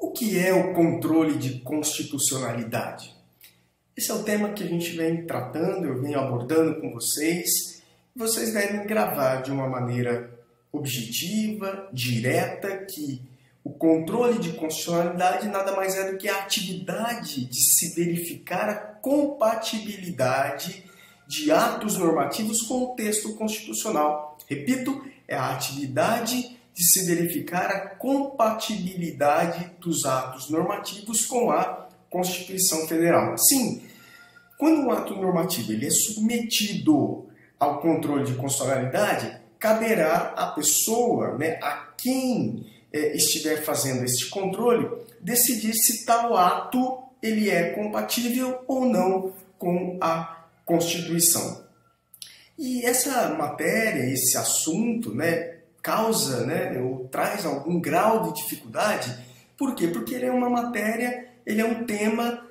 O que é o controle de constitucionalidade? Esse é o tema que a gente vem tratando, eu venho abordando com vocês. Vocês devem gravar de uma maneira objetiva, direta, que o controle de constitucionalidade nada mais é do que a atividade de se verificar a compatibilidade de atos normativos com o texto constitucional. Repito, é a atividade de se verificar a compatibilidade dos atos normativos com a Constituição Federal. Assim, quando um ato normativo ele é submetido ao controle de constitucionalidade, caberá à pessoa, a quem estiver fazendo esse controle, decidir se tal ato ele é compatível ou não com a Constituição. E essa matéria, esse assunto, causa, ou traz algum grau de dificuldade. Por quê? Porque ele é uma matéria, ele é um tema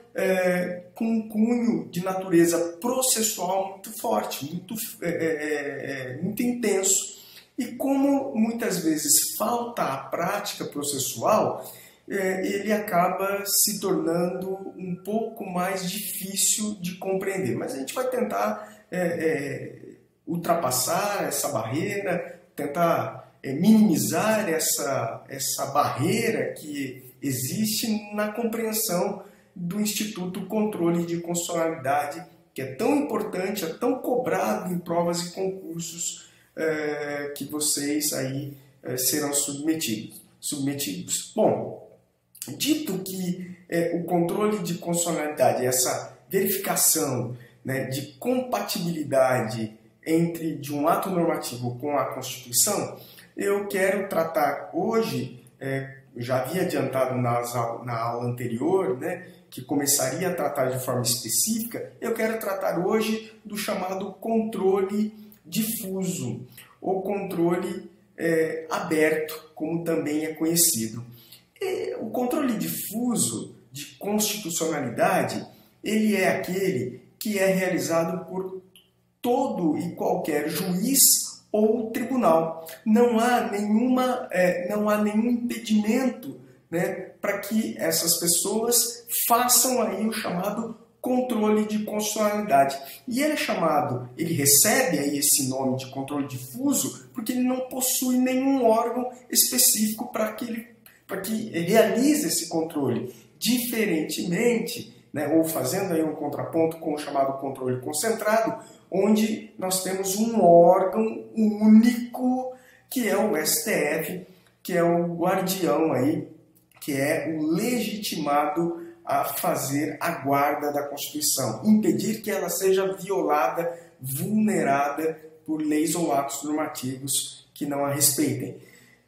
com um cunho de natureza processual muito forte, muito intenso. E como muitas vezes falta a prática processual, ele acaba se tornando um pouco mais difícil de compreender. Mas a gente vai tentar ultrapassar essa barreira, tentar minimizar essa barreira que existe na compreensão do Instituto Controle de Constitucionalidade, que é tão importante, é tão cobrado em provas e concursos que vocês aí serão submetidos. Bom, dito que o controle de constitucionalidade, essa verificação de compatibilidade de um ato normativo com a Constituição, eu quero tratar hoje, já havia adiantado na aula anterior, que começaria a tratar de forma específica, eu quero tratar hoje do chamado controle difuso, ou controle aberto, como também é conhecido. O controle difuso de constitucionalidade, ele é aquele que é realizado por todo e qualquer juiz ou tribunal. Não há nenhum impedimento para que essas pessoas façam aí o chamado controle de constitucionalidade. E ele recebe aí esse nome de controle difuso porque ele não possui nenhum órgão específico para que realize esse controle. Diferentemente, ou fazendo aí um contraponto com o chamado controle concentrado, onde nós temos um órgão único, que é o STF, que é o guardião aí, que é o legitimado a fazer a guarda da Constituição, impedir que ela seja violada, vulnerada por leis ou atos normativos que não a respeitem.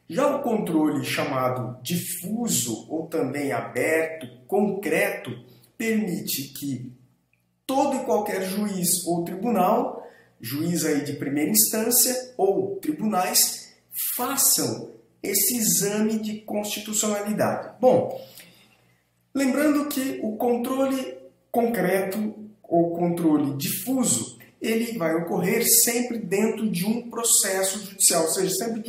Já o controle chamado difuso, ou também aberto, concreto, permite que todo e qualquer juiz ou tribunal, juiz aí de primeira instância ou tribunais, façam esse exame de constitucionalidade. Bom, lembrando que o controle concreto ou controle difuso, ele vai ocorrer sempre dentro de um processo judicial, ou seja, sempre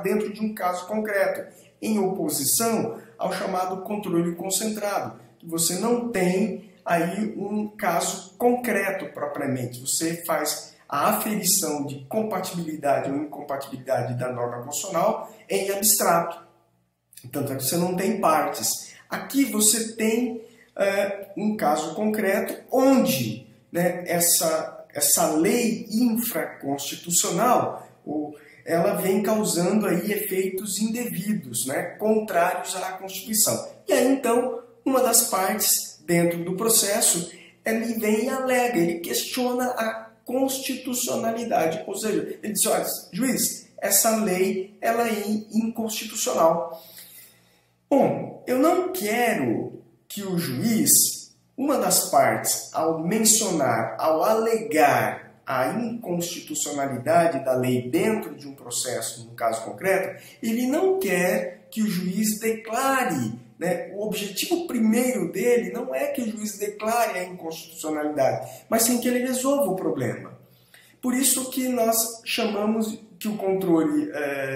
dentro de um caso concreto, em oposição ao chamado controle concentrado, que você não tem aí um caso concreto propriamente. Você faz a aferição de compatibilidade ou incompatibilidade da norma constitucional em abstrato. Tanto é que você não tem partes. Aqui você tem um caso concreto onde essa lei infraconstitucional ela vem causando aí efeitos indevidos, contrários à Constituição. E aí então uma das partes dentro do processo, ele vem e alega, ele questiona a constitucionalidade. Ou seja, ele diz, olha, juiz, essa lei ela é inconstitucional. Bom, eu não quero que o juiz, uma das partes, ao alegar a inconstitucionalidade da lei dentro de um processo, no caso concreto, ele não quer que o juiz declare. O objetivo primeiro dele não é que o juiz declare a inconstitucionalidade, mas sim que ele resolva o problema. Por isso que nós chamamos que o controle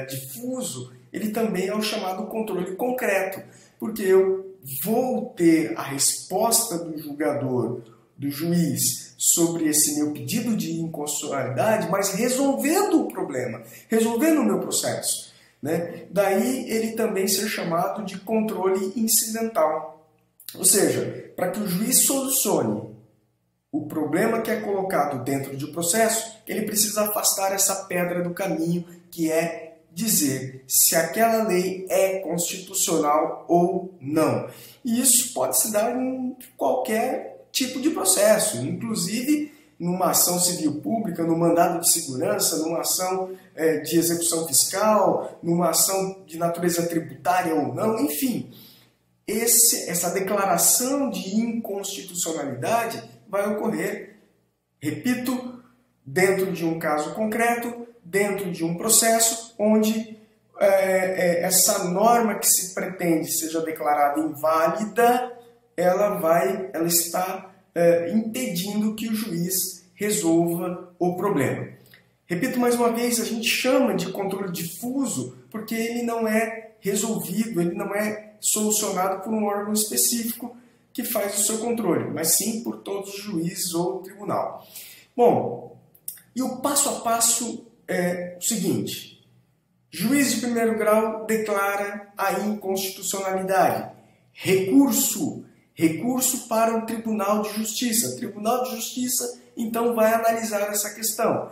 difuso, ele também é o chamado controle concreto. porque eu vou ter a resposta do julgador, do juiz, sobre esse meu pedido de inconstitucionalidade, mas resolvendo o problema, resolvendo o meu processo, né? Daí ele também ser chamado de controle incidental. Ou seja, para que o juiz solucione o problema que é colocado dentro de um processo, ele precisa afastar essa pedra do caminho, que é dizer se aquela lei é constitucional ou não. E isso pode se dar em qualquer tipo de processo, inclusive numa ação civil pública, no mandado de segurança, numa ação de execução fiscal, numa ação de natureza tributária ou não, enfim. Essa declaração de inconstitucionalidade vai ocorrer, repito, dentro de um caso concreto, dentro de um processo onde essa norma que se pretende seja declarada inválida, ela está impedindo que o juiz resolva o problema. Repito mais uma vez, a gente chama de controle difuso porque ele não é resolvido, ele não é solucionado por um órgão específico que faz o seu controle, mas sim por todos os juízes ou tribunal. Bom, e o passo a passo é o seguinte: juiz de primeiro grau declara a inconstitucionalidade. Recurso para o Tribunal de Justiça. O Tribunal de Justiça, então, vai analisar essa questão.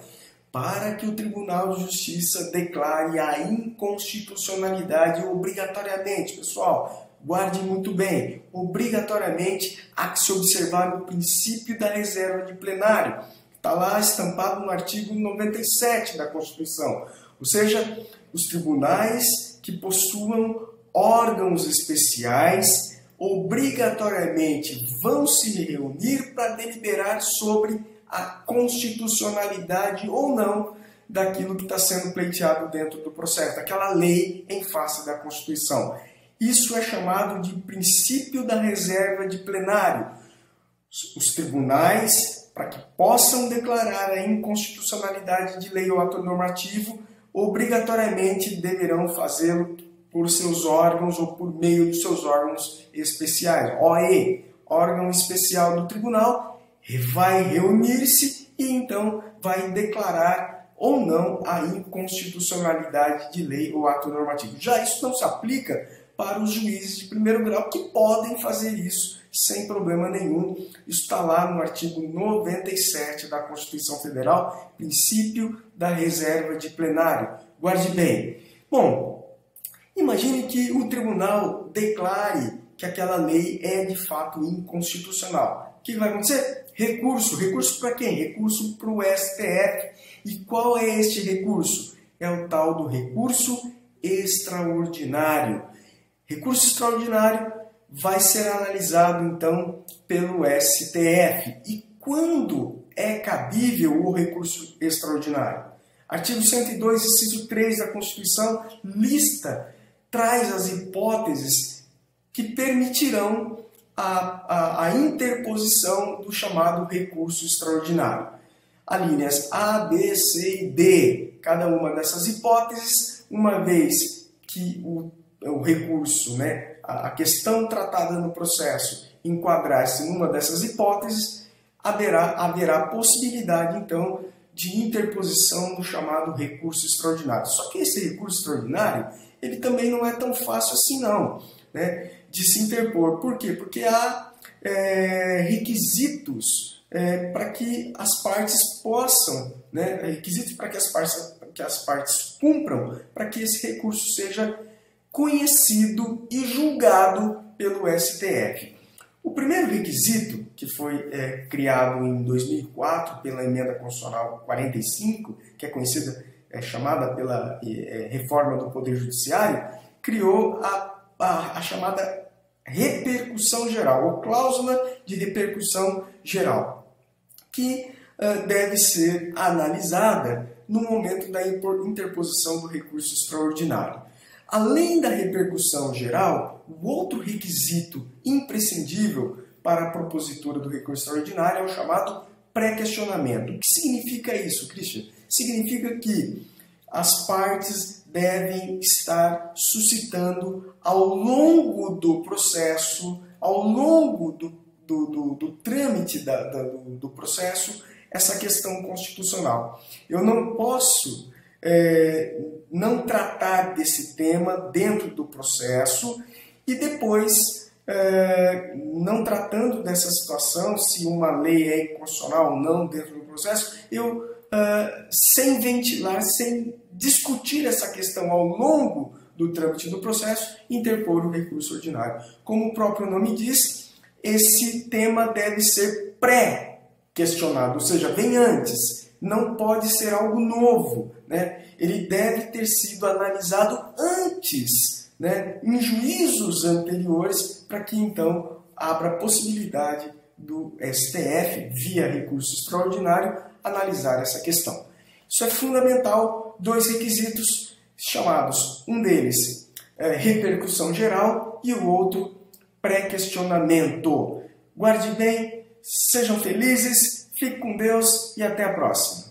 Para que o Tribunal de Justiça declare a inconstitucionalidade obrigatoriamente, pessoal, guarde muito bem, obrigatoriamente há que se observar o princípio da reserva de plenário. Está lá estampado no artigo 97 da Constituição. Ou seja, os tribunais que possuam órgãos especiais obrigatoriamente vão se reunir para deliberar sobre a constitucionalidade ou não daquilo que está sendo pleiteado dentro do processo, daquela lei em face da Constituição. Isso é chamado de princípio da reserva de plenário. Os tribunais, para que possam declarar a inconstitucionalidade de lei ou ato normativo, obrigatoriamente deverão fazê-lo por seus órgãos ou por meio dos seus órgãos especiais. OE, órgão especial do tribunal, vai reunir-se e então vai declarar ou não a inconstitucionalidade de lei ou ato normativo. Já isso não se aplica para os juízes de primeiro grau, que podem fazer isso sem problema nenhum. Isso está lá no artigo 97 da Constituição Federal, princípio da reserva de plenário. Guarde bem. Bom, imagine que o tribunal declare que aquela lei é de fato inconstitucional. O que vai acontecer? Recurso. Recurso para quem? Recurso para o STF. E qual é este recurso? É o tal do recurso extraordinário. Recurso extraordinário vai ser analisado, então, pelo STF. E quando é cabível o recurso extraordinário? Artigo 102, inciso 3 da Constituição traz as hipóteses que permitirão a interposição do chamado recurso extraordinário. Alíneas A, B, C e D. Cada uma dessas hipóteses, uma vez que o recurso, né, a questão tratada no processo enquadrar-se numa dessas hipóteses, haverá possibilidade, então, de interposição do chamado recurso extraordinário. Só que esse recurso extraordinário, ele também não é tão fácil assim não, né, de se interpor. Por quê? Porque há requisitos para que as partes possam, né, requisitos para que as partes cumpram, para que esse recurso seja conhecido e julgado pelo STF. O primeiro requisito, que foi criado em 2004 pela Emenda Constitucional 45, que é conhecida, chamada pela reforma do Poder Judiciário, criou a chamada repercussão geral, ou cláusula de repercussão geral, que deve ser analisada no momento da interposição do recurso extraordinário. Além da repercussão geral, o outro requisito imprescindível para a propositura do recurso extraordinário é o chamado pré-questionamento. O que significa isso, Christian? Significa que as partes devem estar suscitando ao longo do processo, ao longo do trâmite do processo, essa questão constitucional. Eu não posso não tratar desse tema dentro do processo e depois, não tratando dessa situação, se uma lei é inconstitucional ou não dentro do processo, eu, sem ventilar, sem discutir essa questão ao longo do trâmite do processo, interpor o recurso ordinário. Como o próprio nome diz, esse tema deve ser pré-questionado, ou seja, vem antes, não pode ser algo novo, né? Ele deve ter sido analisado antes, né, em juízos anteriores, para que então abra a possibilidade do STF, via recurso extraordinário, analisar essa questão. Isso é fundamental, dois requisitos chamados, um deles repercussão geral e o outro pré-questionamento. Guarde bem, sejam felizes, fique com Deus e até a próxima.